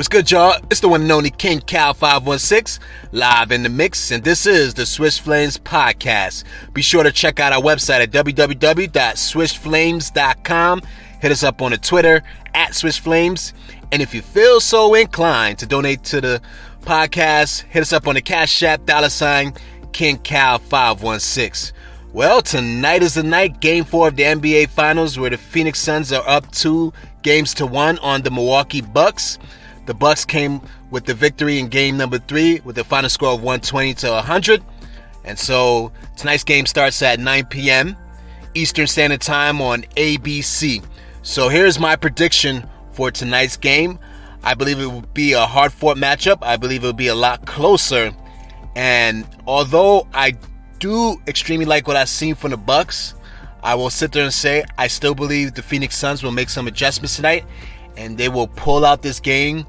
What's good, y'all? It's the one and only Kingcal516, live in the mix, and this is the Swish Flames podcast. Be sure to check out our website at www.swishflames.com. Hit us up on the Twitter at Swish Flames, and if you feel so inclined to donate to the podcast, hit us up on the Cashapp Kingcal516. Well, tonight is the night, Game 4 of the NBA Finals, where the Phoenix Suns are up 2-1 on the Milwaukee Bucks. The Bucks came with the victory in game number 3 with a final score of 120-100. And so tonight's game starts at 9 p.m. Eastern Standard Time on ABC. So here's my prediction for tonight's game. I believe it will be a hard-fought matchup. I believe it will be a lot closer. And although I do extremely like what I've seen from the Bucks, I will sit there and say I still believe the Phoenix Suns will make some adjustments tonight, and they will pull out this game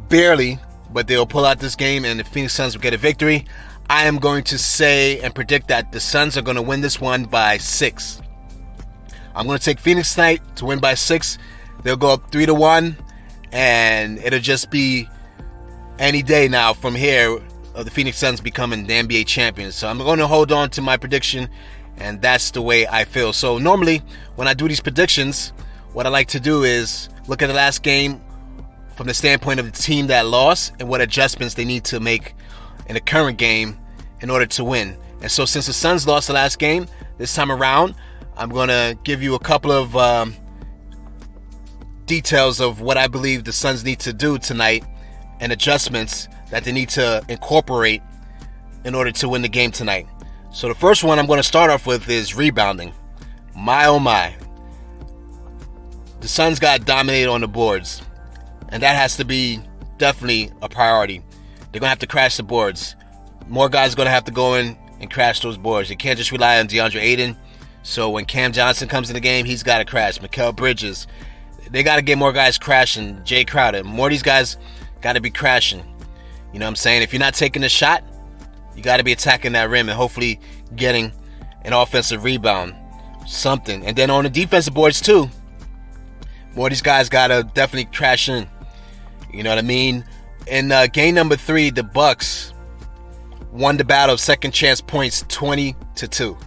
barely, but they'll pull out this game and the Phoenix Suns will get a victory. I am going to say and predict that the Suns are going to win this one by 6. I'm going to take Phoenix tonight to win by 6. They'll go up 3-1, and it'll just be any day now from here of the Phoenix Suns becoming the NBA champions. So I'm going to hold on to my prediction, and that's the way I feel. So normally when I do these predictions, what I like to do is look at the last game from the standpoint of the team that lost and what adjustments they need to make in the current game in order to win. And so since the Suns lost the last game, this time around, I'm going to give you a couple of details of what I believe the Suns need to do tonight and adjustments that they need to incorporate in order to win the game tonight. So the first one I'm going to start off with is rebounding. My oh my. The Suns got dominated on the boards, and that has to be definitely a priority. They're going to have to crash the boards. More guys are going to have to go in and crash those boards. You can't just rely on DeAndre Ayton. So when Cam Johnson comes in the game, he's got to crash. Mikal Bridges. They got to get more guys crashing. Jay Crowder. More of these guys got to be crashing. You know what I'm saying? If you're not taking a shot, you got to be attacking that rim and hopefully getting an offensive rebound. Something. And then on the defensive boards too, more of these guys got to definitely crash in. You know what I mean? In game number 3, the Bucks won the battle of second chance points 20-2.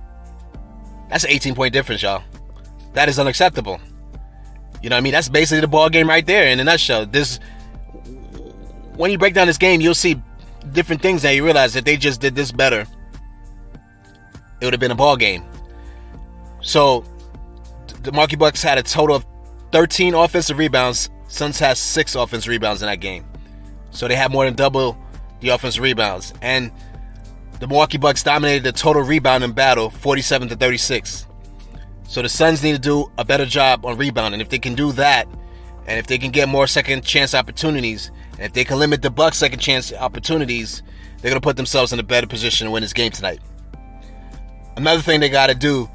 That's an 18-point difference, y'all. That is unacceptable. You know what I mean? That's basically the ball game right there in a nutshell. When you break down this game, you'll see different things that you realize that they just did this better, it would have been a ball game. So the Milwaukee Bucks had a total of 13 offensive rebounds. Suns has 6 offensive rebounds in that game. So they had more than double the offensive rebounds. And the Milwaukee Bucks dominated the total rebounding battle 47-36. So the Suns need to do a better job on rebounding. If they can do that, and if they can get more second chance opportunities, and if they can limit the Bucks' second chance opportunities, they're going to put themselves in a better position to win this game tonight. Another thing they got to do,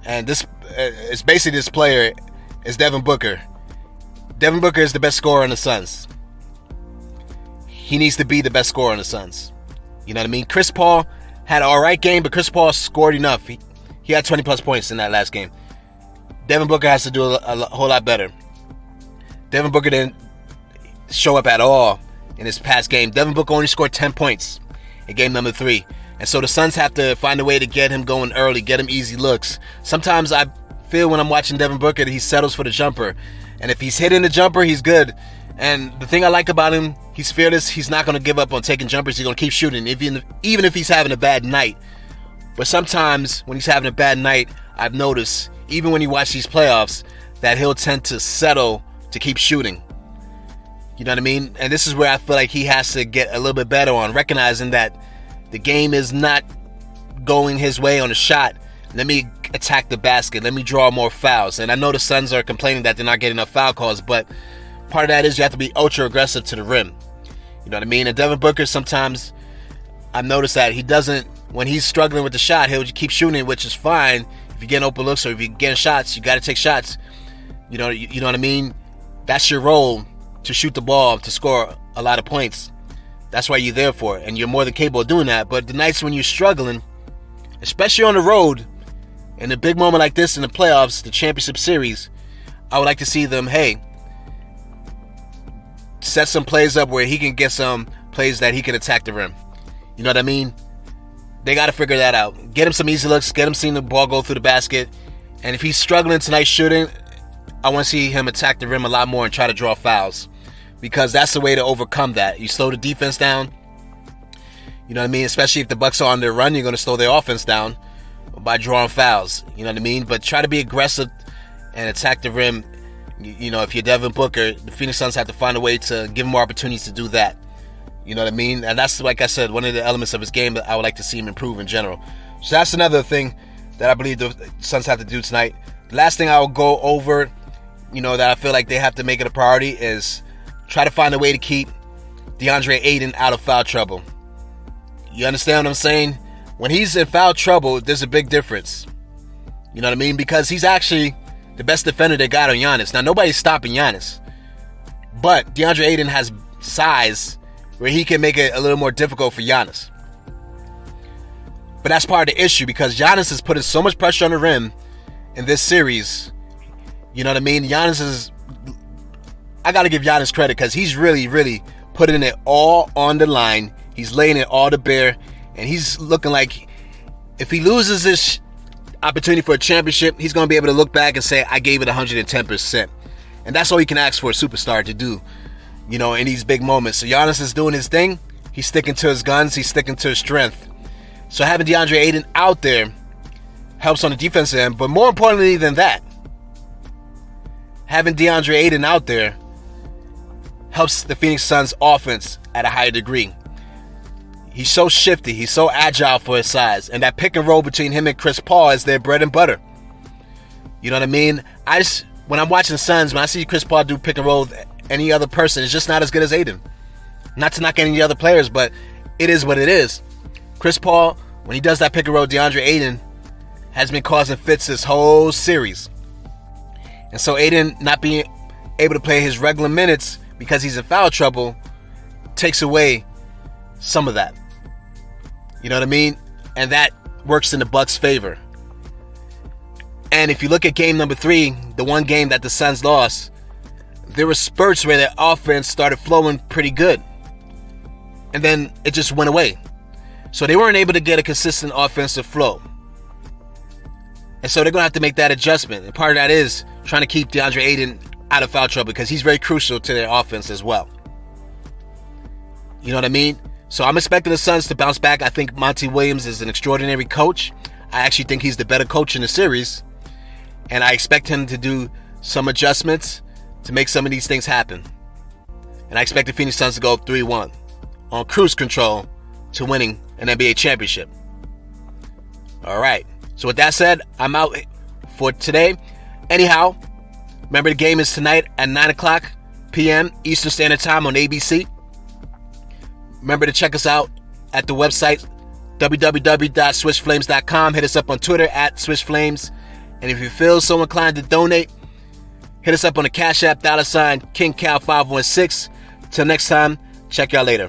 and this is basically this player, is Devin Booker. Devin Booker is the best scorer on the Suns. He needs to be the best scorer on the Suns. You know what I mean? Chris Paul had an alright game, but Chris Paul scored enough. He had 20-plus points in that last game. Devin Booker has to do a whole lot better. Devin Booker didn't show up at all in his past game. Devin Booker only scored 10 points in game number 3. And so the Suns have to find a way to get him going early, get him easy looks. Sometimes I feel when I'm watching Devin Booker that he settles for the jumper. And if he's hitting the jumper, he's good. And the thing I like about him, he's fearless. He's not going to give up on taking jumpers. He's going to keep shooting, even if he's having a bad night. But sometimes when he's having a bad night, I've noticed, even when you watch these playoffs, that he'll tend to settle to keep shooting. You know what I mean? And this is where I feel like he has to get a little bit better on, recognizing that the game is not going his way on a shot. Let me attack the basket. Let me draw more fouls. And I know the Suns are complaining that they're not getting enough foul calls, but part of that is you have to be ultra aggressive to the rim. You know what I mean? And Devin Booker, sometimes I've noticed that he doesn't, when he's struggling with the shot, he'll keep shooting, which is fine. If you're getting open looks or if you're getting shots, you got to take shots. You know what I mean? That's your role, to shoot the ball, to score a lot of points. That's why you're there for it, and you're more than capable of doing that. But the nights when you're struggling, especially on the road, in a big moment like this in the playoffs, the championship series, I would like to see them, hey, set some plays up where he can get some plays that he can attack the rim. You know what I mean? They got to figure that out. Get him some easy looks. Get him seeing the ball go through the basket. And if he's struggling tonight shooting, I want to see him attack the rim a lot more and try to draw fouls. Because that's the way to overcome that. You slow the defense down. You know what I mean? Especially if the Bucks are on their run, you're going to slow their offense down by drawing fouls. You know what I mean? But try to be aggressive and attack the rim. You know, if you're Devin Booker, the Phoenix Suns have to find a way to give him more opportunities to do that. You know what I mean? And that's, like I said, one of the elements of his game that I would like to see him improve in general. So that's another thing that I believe the Suns have to do tonight. The last thing I will go over, you know, that I feel like they have to make it a priority is try to find a way to keep DeAndre Ayton out of foul trouble. You understand what I'm saying? When he's in foul trouble, there's a big difference. You know what I mean? Because he's actually the best defender they got on Giannis. Now, nobody's stopping Giannis. But DeAndre Ayton has size where he can make it a little more difficult for Giannis. But that's part of the issue because Giannis is putting so much pressure on the rim in this series. You know what I mean? Giannis is... I got to give Giannis credit because he's really, really putting it all on the line. He's laying it all to bear. And he's looking like if he loses this opportunity for a championship, he's going to be able to look back and say, I gave it 110%. And that's all you can ask for a superstar to do, you know, in these big moments. So Giannis is doing his thing. He's sticking to his guns. He's sticking to his strength. So having DeAndre Ayton out there helps on the defensive end. But more importantly than that, having DeAndre Ayton out there helps the Phoenix Suns offense at a higher degree. He's so shifty. He's so agile for his size. And that pick and roll between him and Chris Paul is their bread and butter. You know what I mean? When I'm watching the Suns, when I see Chris Paul do pick and roll with any other person, it's just not as good as Ayton. Not to knock any other players, but it is what it is. Chris Paul, when he does that pick and roll, DeAndre Ayton has been causing fits this whole series. And so Ayton not being able to play his regular minutes because he's in foul trouble takes away some of that. You know what I mean? And that works in the Bucks' favor. And if you look at game number 3, the one game that the Suns lost, there were spurts where their offense started flowing pretty good. And then it just went away. So they weren't able to get a consistent offensive flow. And so they're going to have to make that adjustment. And part of that is trying to keep DeAndre Ayton out of foul trouble because he's very crucial to their offense as well. You know what I mean? So I'm expecting the Suns to bounce back. I think Monty Williams is an extraordinary coach. I actually think he's the better coach in the series. And I expect him to do some adjustments to make some of these things happen. And I expect the Phoenix Suns to go 3-1 on cruise control to winning an NBA championship. All right. So with that said, I'm out for today. Anyhow, remember the game is tonight at 9 o'clock p.m. Eastern Standard Time on ABC. Remember to check us out at the website www.swishflames.com. Hit us up on Twitter at swishflames. And if you feel so inclined to donate, hit us up on the Cashapp Kingcal516. Till next time, check y'all later.